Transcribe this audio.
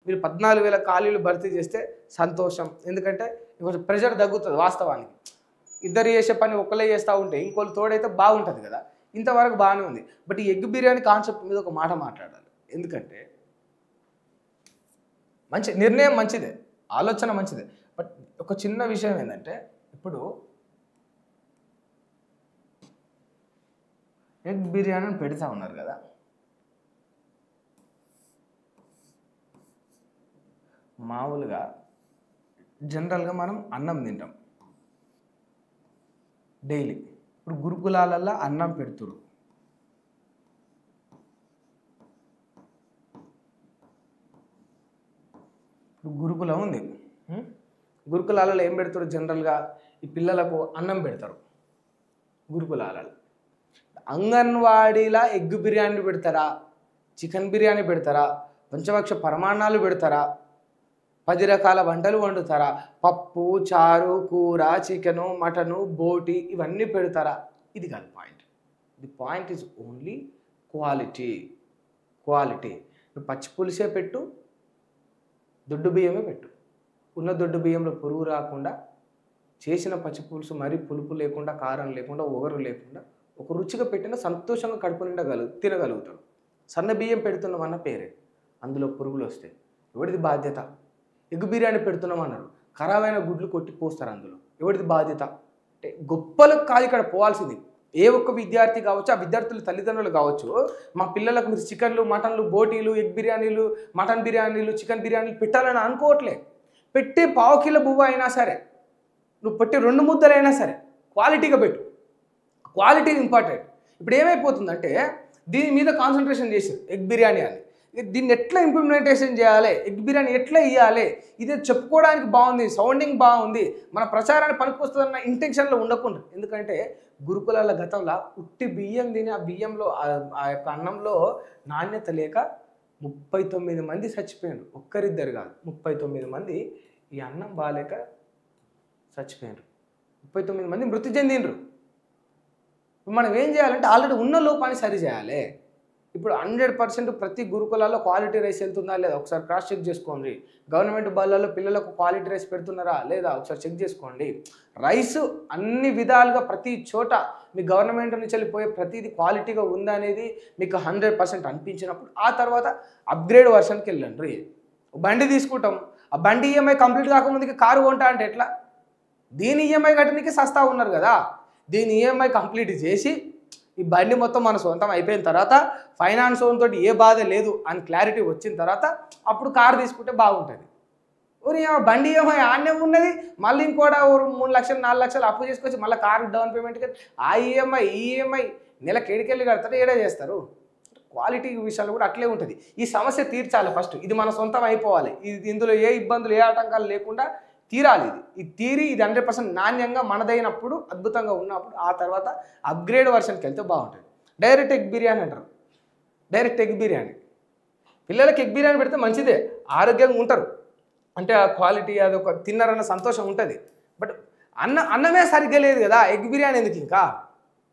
మీరు 14,000 ఖాళీలు భర్తీ చేస్తే సంతోషం. ఎందుకంటే కొంచెం ప్రెషర్ తగ్గుతుంది వాస్తవానికి. ఇద్దరు చేసే పని ఒక్కలే చేస్తూ ఉంటే ఇంకోళ్ళు తోడైతే బాగుంటుంది కదా. ఇంతవరకు బాగానే ఉంది. బట్ ఈ ఎగ్ బిర్యానీ కాన్సెప్ట్ మీద ఒక మాట మాట్లాడాలి. ఎందుకంటే మంచి నిర్ణయం మంచిదే, ఆలోచన మంచిదే. బట్ ఒక చిన్న విషయం ఏంటంటే ఇప్పుడు ఎగ్ బిర్యానీ పెడతా ఉన్నారు కదా, మామూలుగా జనరల్గా మనం అన్నం తింటాం డైలీ. ఇప్పుడు గురుకులాలల్లో అన్నం పెడుతురు. ఇప్పుడు గురుకులం ఉంది, గురుకులాలలో ఏం పెడతారు? జనరల్గా ఈ పిల్లలకు అన్నం పెడతారు గురుకులాలలో. అంగన్వాడీలా ఎగ్ బిర్యానీ పెడతారా, చికెన్ బిర్యానీ పెడతారా, పంచభక్ష పరమాన్నాలు పెడతారా, 10 రకాల వంటలు వండుతారా, పప్పు చారు కూర చికెను మటను బోటి ఇవన్నీ పెడతారా? ఇది కాదు point. The point is only quality. నువ్వు పచ్చి పులుసే పెట్టు, దొడ్డు బియ్యమే పెట్టు. ఉన్న దొడ్డు బియ్యంలో పురుగు రాకుండా చేసిన పచ్చి పులుసు మరీ పులుపు లేకుండా కారం లేకుండా ఒగరు లేకుండా ఒక రుచిగా పెట్టిన సంతోషంగా కడుపు నిండా తినగలుగుతాడు. సన్న బియ్యం పెడుతున్నామన్న పేరే, అందులో పురుగులు వస్తాయి. ఎవరిది బాధ్యత? ఎగ్ బిర్యానీ పెడుతున్నామన్నారు, ఖరాబైన గుడ్లు కొట్టి పోస్తారు అందులో. ఎవరిది బాధ్యత? అంటే గొప్పలకు కాదు ఇక్కడ పోవాల్సింది. ఏ ఒక్క విద్యార్థి కావచ్చు, ఆ విద్యార్థుల తల్లిదండ్రులు కావచ్చు, మా పిల్లలకు మీరు చికెన్లు మటన్లు బోటీలు ఎగ్ బిర్యానీలు మటన్ బిర్యానీలు చికెన్ బిర్యానీలు పెట్టాలని అనుకోవట్లే. పెట్టే 1/2 కిలో బువ్వ అయినా సరే, నువ్వు పెట్టే 2 ముద్దలైనా సరే క్వాలిటీగా పెట్టు. Quality important. ఇప్పుడు ఏమైపోతుందంటే దీని మీద కాన్సన్ట్రేషన్ చేశారు ఎగ్ బిర్యానీ అని. దీన్ని ఎట్లా ఇంప్లిమెంటేషన్ చేయాలి, ఎగ్ బిర్యానీ ఎట్లా ఇవ్వాలి, ఇదే చెప్పుకోవడానికి బాగుంది, సౌండింగ్ బాగుంది, మన ప్రచారాన్ని పనికొస్తుందన్న ఇంటెన్షన్లో ఉండకుండా. ఎందుకంటే గురుకులాల గతంలో ఉట్టి బియ్యం తిని ఆ బియ్యంలో ఆ యొక్క అన్నంలో నాణ్యత లేక 39 మంది చచ్చిపోయారు. ఒక్కరిద్దరు కాదు, 39 మంది ఈ అన్నం బాగాలేక చచ్చిపోయారు. 39 మంది మృతి చెందిండ్రు. మనం ఏం చేయాలంటే ఆల్రెడీ ఉన్న లోపాన్ని సరి చేయాలి. ఇప్పుడు 100% ప్రతి గురుకులాల్లో క్వాలిటీ రైస్ వెళ్తుందా లేదా ఒకసారి క్రాస్ చెక్ చేసుకోండి. గవర్నమెంట్ బళ్ళల్లో పిల్లలకు క్వాలిటీ రైస్ పెడుతున్నారా లేదా ఒకసారి చెక్ చేసుకోండి. రైస్ అన్ని విధాలుగా ప్రతి చోట మీ గవర్నమెంట్ నుంచి వెళ్ళిపోయే ప్రతిదీ క్వాలిటీగా ఉందా అనేది మీకు 100% అనిపించినప్పుడు ఆ తర్వాత అప్గ్రేడ్ వర్షన్కి వెళ్ళండి. బండి తీసుకుంటాం, ఆ బండి ఈఎంఐ కంప్లీట్ కాకముందుకి కారు కొంటా అంటే ఎట్లా? దీని ఈఎంఐ కట్టడానికి సస్తా ఉన్నారు కదా, దీని ఈఎంఐ కంప్లీట్ చేసి ఈ బండి మొత్తం మన సొంతం అయిపోయిన తర్వాత ఫైనాన్స్ తోటి ఏ బాధ లేదు అని క్లారిటీ వచ్చిన తర్వాత అప్పుడు కారు తీసుకుంటే బాగుంటుంది. ఊరి బండి ఈఎంఐ ఆన్యం ఉన్నది, మళ్ళీ ఇంకోటి 3 లక్షలు 4 లక్షలు అప్పు చేసుకొచ్చి మళ్ళీ కారు డౌన్ పేమెంట్కి ఆ ఈఎంఐ నెలకు ఏడికెళ్ళి కడతారు, ఏడే చేస్తారు. క్వాలిటీ విషయాలు కూడా అట్లే ఉంటుంది. ఈ సమస్య తీర్చాలి ఫస్ట్. ఇది మన సొంతం అయిపోవాలి. ఇందులో ఏ ఇబ్బందులు ఏ ఆటంకాలు లేకుండా తీరాలి. ఇది తీరి ఇది 100% నాణ్యంగా మనదైనప్పుడు అద్భుతంగా ఉన్నప్పుడు ఆ తర్వాత అప్గ్రేడ్ వర్షన్కి వెళ్తే బాగుంటుంది. డైరెక్ట్ ఎగ్ బిర్యానీ అంటారు. డైరెక్ట్ ఎగ్ బిర్యానీ పిల్లలకి ఎగ్ బిర్యానీ పెడితే మంచిదే, ఆరోగ్యంగా ఉంటారు. అంటే ఆ క్వాలిటీ అదొక తిన్నారన్న సంతోషం ఉంటుంది. బట్ అన్నమే సరిగ్గా లేదు కదా, ఎగ్ బిర్యానీ ఎందుకు ఇంకా?